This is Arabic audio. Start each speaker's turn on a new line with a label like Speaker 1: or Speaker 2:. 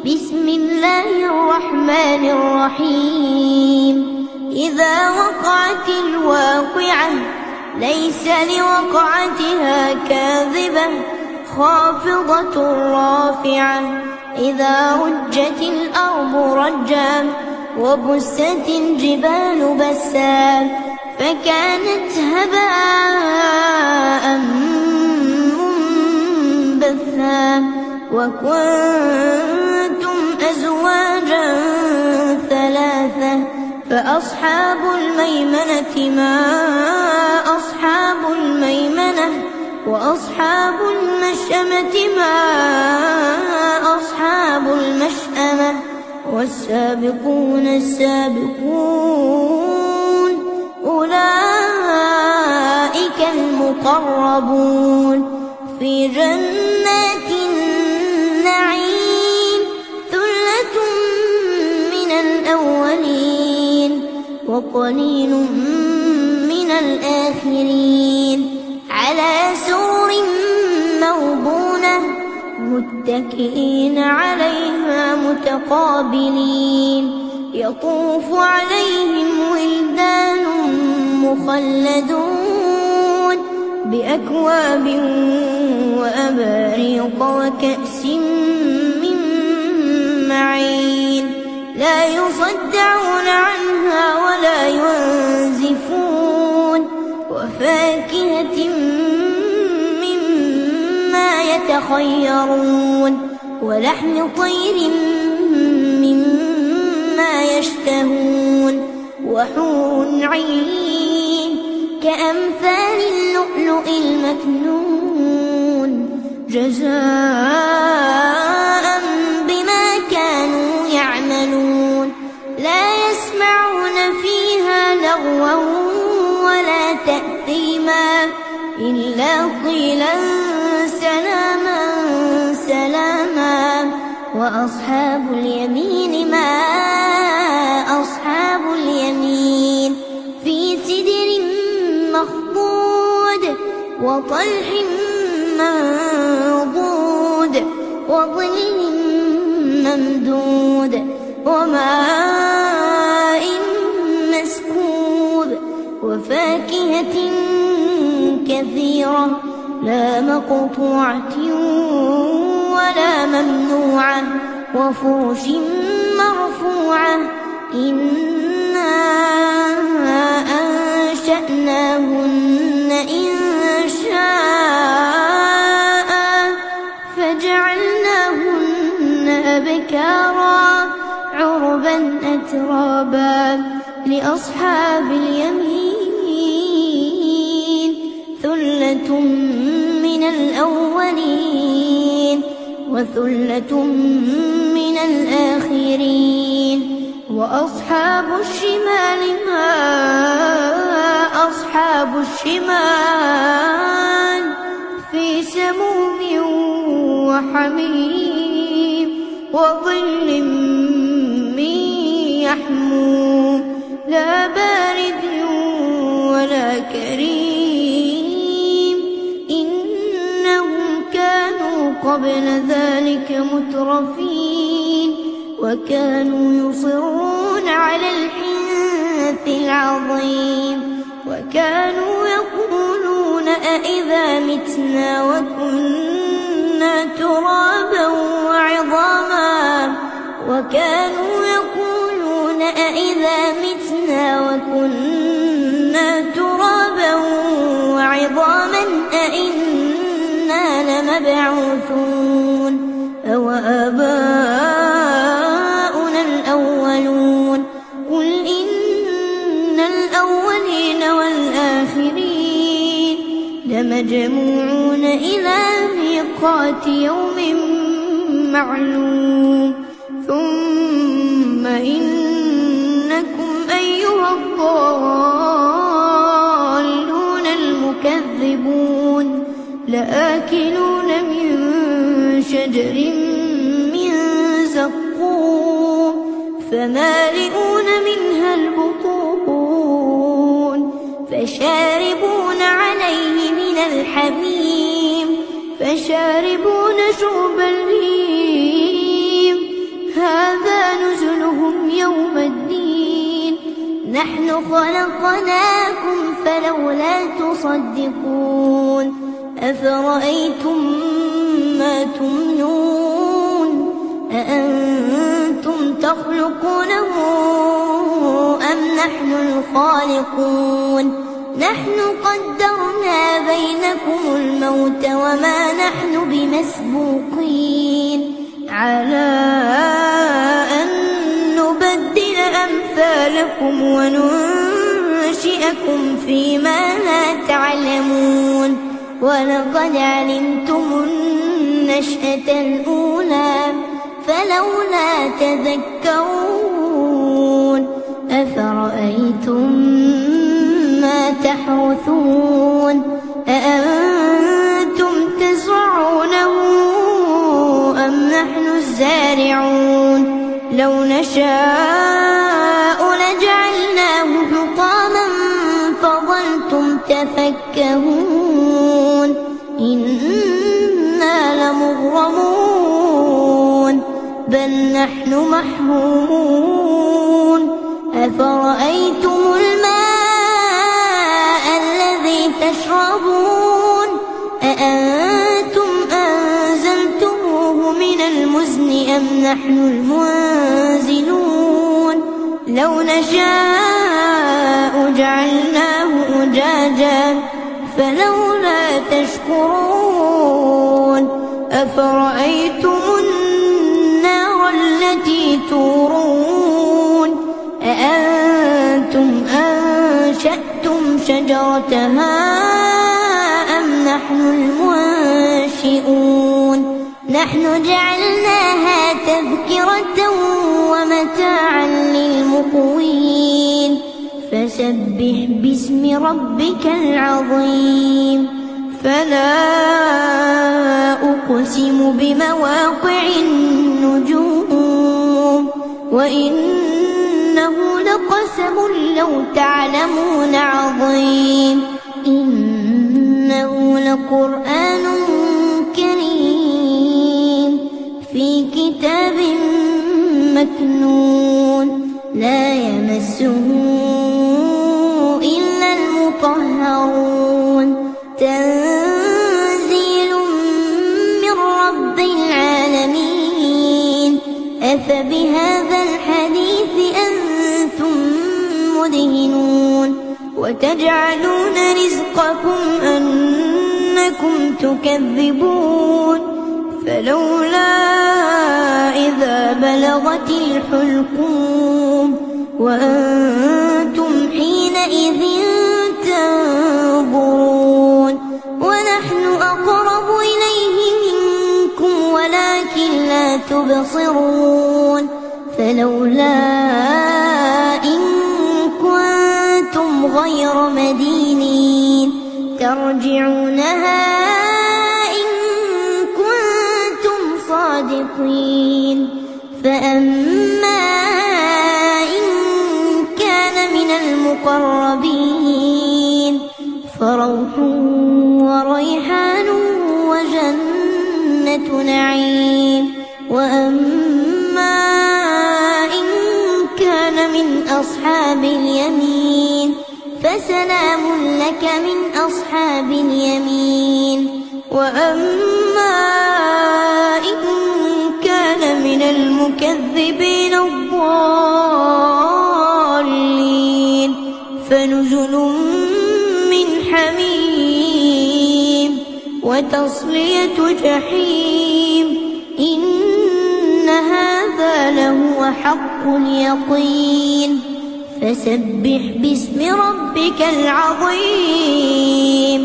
Speaker 1: بسم الله الرحمن الرحيم إذا وقعت الواقعة ليس لوقعتها كاذبة خافضة رافعة إذا رجت الأرض رجا وبست الجبال بسا فكانت هباء منبثا وكنتم أزواجا ثلاثة فأصحاب الميمنة ما أصحاب الميمنة وأصحاب المشأمة ما أصحاب المشأمة والسابقون السابقون أولئك المقربون في جنات النعيم ثلة من الأولين وقليل من الآخرين على سرر موضونة متكئين عليها متقابلين يطوف عليهم ولدان مخلدون بأكواب وأباريق وكأس من معين لا يصدعون عنها ولا ينزفون وفاكهة مما يتخيرون ولحم طير مما يشتهون وحور عين كأمثال اللؤلؤ المكنون جزاء بما كانوا يعملون لا يسمعون فيها لغوا ولا تأثيما إلا قيلا سلاما سلاما وأصحاب اليمين ما أصحاب اليمين في سدر مخضود وطلح منضود وظل ممدود وماء مسكوب وفاكهة كثيرة لا مقطوعة ولا ممنوعة وفرش مرفوعة إنا أنشأناهن إنشاء فجعلناهن أبكارا عربا أترابا لأصحاب اليمين ثلة من الأولين وثلة من الآخرين وأصحاب الشمال ما أصحاب الشمال في سموم وحميم وظل من يحموم لا بارد ولا كريم إنهم كانوا قبل ذلك مترفين وكانوا يصرون على الحنث العظيم وكانوا يقولون أإذا متنا وكنا ترابا وعظاما وكانوا يقولون أإذا متنا وكنا ترابا وعظاما أإنا لمبعوثون أو آباؤنا الأولون قل إن الأولين والآخرين لمجموعون إلى ميقات يوم معلوم ثم إنكم أيها الضالون المكذبون لآكلون من شجر من زقوم فمالئون منها البطون فشاربون عليه من الحميم فشاربون شرب الهيم نحن خلقناكم فلولا تصدقون أفرأيتم ما تمنون أأنتم تخلقونه أم نحن الخالقون نحن قدرنا بينكم الموت وما نحن بمسبوقين على أن نبدل أمثالكم وننشئكم فيما لا تعلمون ولقد علمتم النشأة الأولى فلولا تذكرون أفرأيتم ما تحرثون أأنتم تزرعونه أم نحن الزارعون لو نشاء لجعلناه حطاما فظلتم تفكهون إنا لمغرمون بل نحن محرومون أفرأيتم الماء الذي تشربون أأنتم أنزلتموه من المزن أم نحن المنزلون لو نشاء جعلناه أجاجا فلولا تشكرون أفرأيتم النار التي تورون أأنتم أنشأتم شجرتها أم نحن المنشئون نحن جعلناها تذكرة ومتاعا للمقوين فسبح باسم ربك العظيم فلا أقسم بمواقع النجوم وإنه لقسم لو تعلمون عظيم إنه لقرآن كريم في كتاب مكنون لا يمسه إلا المطهرون تنزيل من رب العالمين أفبهذا الحديث أنتم مدهنون وتجعلون رزقكم أنكم تكذبون فلولا إذا بلغت الحلقوم وأنتم حينئذ تنظرون ونحن أقرب إليه منكم ولكن لا تبصرون فلولا إن كنتم غير مدينين ترجعونها إن كنتم صادقين فأما إن كان من المقربين فروح وريحان وجنة نعيم وأما إن كان من أصحاب اليمين فسلام لك من أصحاب اليمين وأما إن كان من المكذبين الضالين فنزل من حميم وتصلية جحيم إن هذا لهو حق اليقين فسبح باسم ربك العظيم